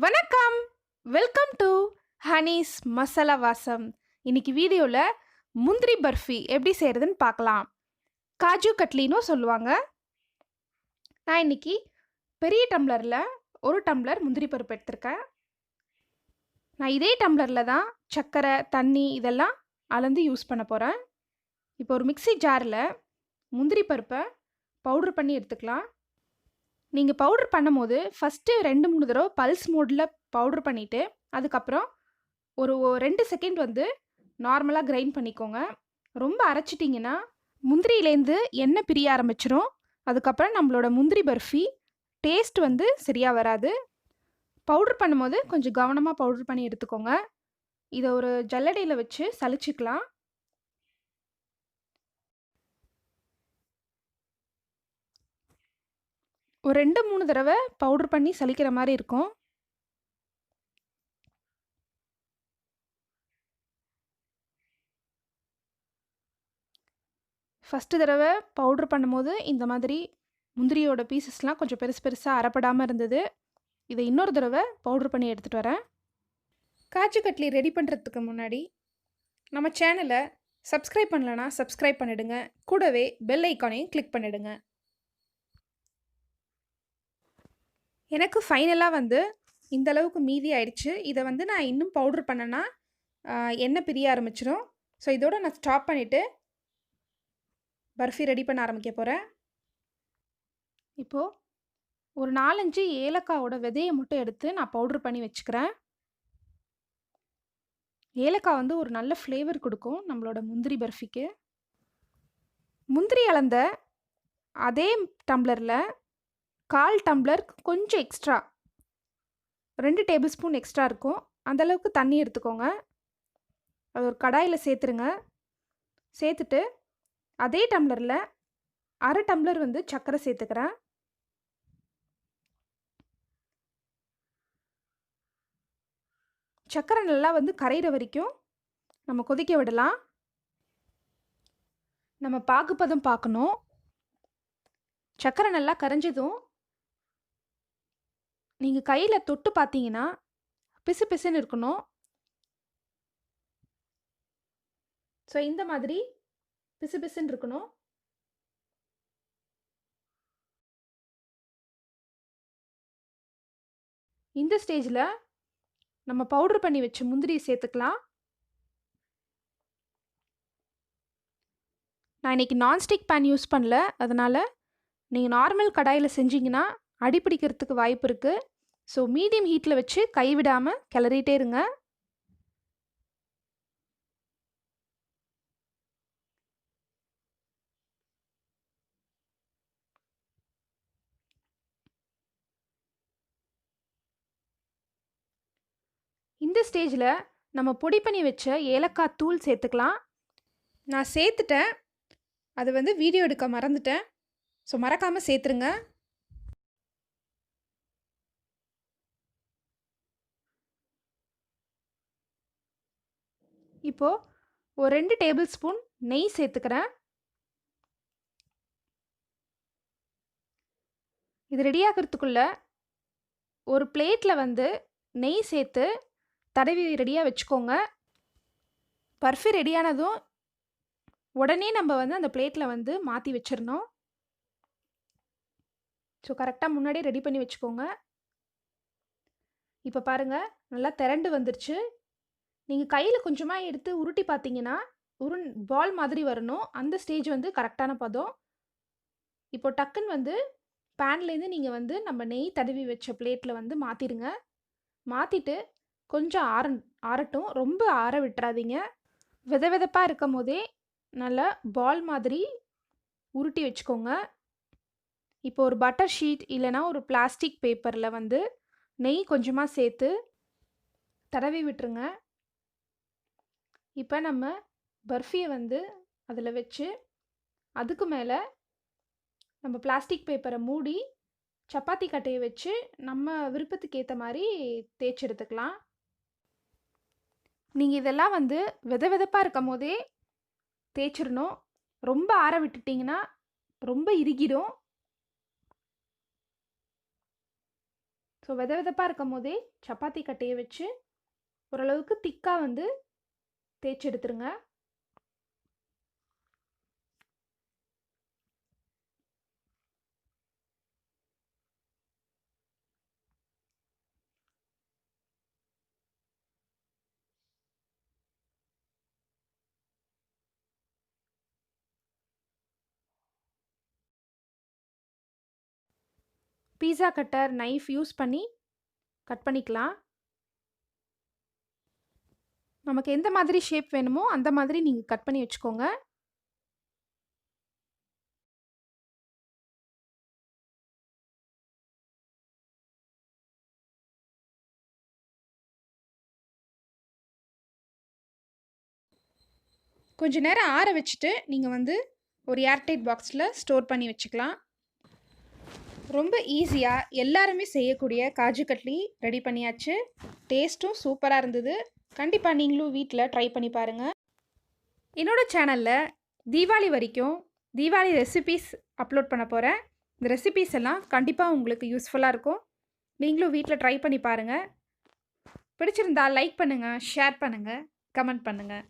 வணக்கம். Welcome to Honey's masala வாசம். இன்னைக்கு வீடியோவில் முந்திரி பர்ஃபி எப்படி செய்கிறதுன்னு பார்க்கலாம். காஜு கட்லின்னு சொல்லுவாங்க. நான் இன்னைக்கு பெரிய டம்ளரில் ஒரு டம்ளர் முந்திரி பருப்பு எடுத்திருக்கேன். நான் இதே டம்ளரில் தான் சர்க்கரை தண்ணி இதெல்லாம் அளந்து யூஸ் பண்ண போகிறேன். இப்போ ஒரு மிக்ஸி ஜாரில் முந்திரி பருப்பை பவுடர் பண்ணி எடுத்துக்கலாம். நீங்கள் பவுடர் பண்ணும்போது ஃபஸ்ட்டு 2-3 தடவை பல்ஸ் மோடில் பவுடர் பண்ணிவிட்டு அதுக்கப்புறம் ஒரு 2 செகண்ட் வந்து நார்மலாக கிரைண்ட் பண்ணிக்கோங்க. ரொம்ப அரைச்சிட்டிங்கன்னா முந்திரியிலேருந்து எண்ணெய் பிரிய ஆரம்பிச்சிரும். அதுக்கப்புறம் நம்மளோட முந்திரி பர்ஃபி டேஸ்ட் வந்து சரியாக வராது. பவுடர் பண்ணும்போது கொஞ்சம் கவனமாக பவுடர் பண்ணி எடுத்துக்கோங்க. இதை ஒரு ஜல்லடையில் வச்சு சலிச்சுக்கலாம். ஒரு 2-3 தடவை பவுடர் பண்ணி சலிக்கிற மாதிரி இருக்கும். ஃபஸ்ட்டு தடவை பவுட்ரு பண்ணும்போது இந்த மாதிரி முந்திரியோட பீசஸ்லாம் கொஞ்சம் பெருசாக அரைப்படாமல் இருந்தது. இதை இன்னொரு தடவை பவுட்ரு பண்ணி எடுத்துகிட்டு வரேன். காஜு கட்லி ரெடி பண்ணுறதுக்கு முன்னாடி நம்ம சேனலை சப்ஸ்கிரைப் பண்ணலன்னா சப்ஸ்கிரைப் பண்ணிவிடுங்க. கூடவே பெல் ஐக்கானையும் கிளிக் பண்ணிவிடுங்க. எனக்கு ஃபைனலாக வந்து இந்த அளவுக்கு மீதி ஆயிடுச்சு. இதை வந்து நான் இன்னும் பவுட்ரு பண்ணேன்னா எண்ணெய் பிரிய ஆரம்பிச்சிடும். ஸோ இதோட நான் ஸ்டாப் பண்ணிவிட்டு பர்ஃபி ரெடி பண்ண ஆரம்பிக்க போகிறேன். இப்போது ஒரு 4-5 ஏலக்காவோட விதையை மட்டும் எடுத்து நான் பவுட்ரு பண்ணி வச்சுக்கிறேன். ஏலக்காய் வந்து ஒரு நல்ல ஃப்ளேவர் கொடுக்கும் நம்மளோட முந்திரி பர்ஃபிக்கு. முந்திரி அளந்த அதே டம்ளரில் 1/4 டம்ளர் கொஞ்சம் எக்ஸ்ட்ரா 2 டேபிள் ஸ்பூன் எக்ஸ்ட்ரா இருக்கும். அந்தளவுக்கு தண்ணி எடுத்துக்கோங்க. அது ஒரு கடாயில் சேர்த்துருங்க. சேர்த்துட்டு அதே டம்ளரில் 1/2 டம்ளர் வந்து சர்க்கரை சேர்த்துக்கிறேன். சர்க்கரை நல்லா வந்து கரையிற வரைக்கும் நம்ம கொதிக்க விடலாம். நம்ம பாகுப்பதம் பார்க்கணும். சர்க்கரை நல்லா கரைஞ்சதும் நீங்கள் கையில் தொட்டு பார்த்தீங்கன்னா பிசு பிசுன்னு இருக்கணும். ஸோ இந்த மாதிரி பிசு பிசுன்னு இருக்கணும். இந்த ஸ்டேஜில் நம்ம பவுடர் பண்ணி வச்ச முந்திரியை சேர்த்துக்கலாம். நான் இன்றைக்கி நான்ஸ்டிக் பேன் யூஸ் பண்ணல. அதனால் நீங்கள் நார்மல் கடாயில் செஞ்சிங்கன்னா அடிப்பிடிக்கிறதுக்கு வாய்ப்பு இருக்குது. ஸோ மீடியம் ஹீட்டில் வச்சு கைவிடாமல் கிளறிட்டே இருங்க. இந்த ஸ்டேஜில் நம்ம பொடி பண்ணி வச்ச ஏலக்காய் தூள் சேர்த்துக்கலாம். நான் சேர்த்துட்டேன். அது வந்து வீடியோ எடுக்க மறந்துட்டேன். ஸோ மறக்காமல் சேர்த்துருங்க. இப்போது ஒரு 2 டேபிள் ஸ்பூன் நெய் சேர்த்துக்கிறேன். இது ரெடியாகிறதுக்குள்ளே ஒரு பிளேட்டில் வந்து நெய் சேர்த்து தடவி ரெடியாக வச்சுக்கோங்க. பர்ஃபி ரெடியானதும் உடனே நம்ம வந்து அந்த பிளேட்டில் வந்து மாற்றி வச்சிடணும். ஸோ கரெக்டாக முன்னாடியே ரெடி பண்ணி வச்சுக்கோங்க. இப்போ பாருங்கள், நல்லா திரண்டு வந்துருச்சு. நீங்கள் கையில் கொஞ்சமாக எடுத்து உருட்டி பார்த்தீங்கன்னா பால் மாதிரி வரணும். அந்த ஸ்டேஜ் வந்து கரெக்டான பதம். இப்போ டக்குன்னு வந்து பேன்லேருந்து நீங்கள் வந்து நம்ம நெய் தடவி வச்ச பிளேட்டில் வந்து மாற்றிடுங்க. மாற்றிட்டு கொஞ்சம் ஆறட்டும். ரொம்ப ஆற விட்டுறாதீங்க. விதவிதப்பாக இருக்கும் போதே நல்லா பால் மாதிரி உருட்டி வச்சுக்கோங்க. இப்போ ஒரு பட்டர் ஷீட் இல்லைனா ஒரு பிளாஸ்டிக் பேப்பரில் வந்து நெய் கொஞ்சமாக சேர்த்து தடவி விட்டுருங்க. இப்போ நம்ம பர்ஃபியை வந்து அதில் வச்சு அதுக்கு மேலே நம்ம பிளாஸ்டிக் பேப்பரை மூடி சப்பாத்தி கட்டையை வச்சு நம்ம விருப்பத்துக்கு ஏற்ற மாதிரி தேய்ச்சி எடுத்துக்கலாம். நீங்கள் இதெல்லாம் வந்து விதவிதப்பாக இருக்கும் போதே தேய்ச்சிடணும். ரொம்ப ஆற விட்டுட்டிங்கன்னா ரொம்ப இறுகிடும். ஸோ வெதப்பாக இருக்கும் போதே சப்பாத்தி கட்டையை வச்சு ஓரளவுக்கு திக்காக வந்து தேய்ச்சி எடுத்துருங்க. பீஸா கட்டர் நைஃப் யூஸ் பண்ணி கட் பண்ணிக்கலாம். நமக்கு எந்த மாதிரி ஷேப் வேணுமோ அந்த மாதிரி நீங்கள் கட் பண்ணி வச்சுக்கோங்க. கொஞ்ச நேரம் ஆற வச்சுட்டு நீங்கள் வந்து ஒரு ஏர்டைட் பாக்ஸில் ஸ்டோர் பண்ணி வச்சுக்கலாம். ரொம்ப ஈஸியாக எல்லாருமே செய்யக்கூடிய காஜு கட்லி ரெடி பண்ணியாச்சு. டேஸ்ட்டும் சூப்பராக இருந்தது. கண்டிப்பாக நீங்களும் வீட்டில் ட்ரை பண்ணி பாருங்கள். என்னோடய சேனலில் தீபாவளி வரைக்கும் தீபாவளி ரெசிபீஸ் அப்லோட் பண்ண போகிறேன். இந்த ரெசிபீஸ் எல்லாம் கண்டிப்பாக உங்களுக்கு யூஸ்ஃபுல்லாக இருக்கும். நீங்களும் வீட்டில் ட்ரை பண்ணி பாருங்கள். பிடிச்சிருந்தால் லைக் பண்ணுங்கள், ஷேர் பண்ணுங்கள், கமெண்ட் பண்ணுங்கள்.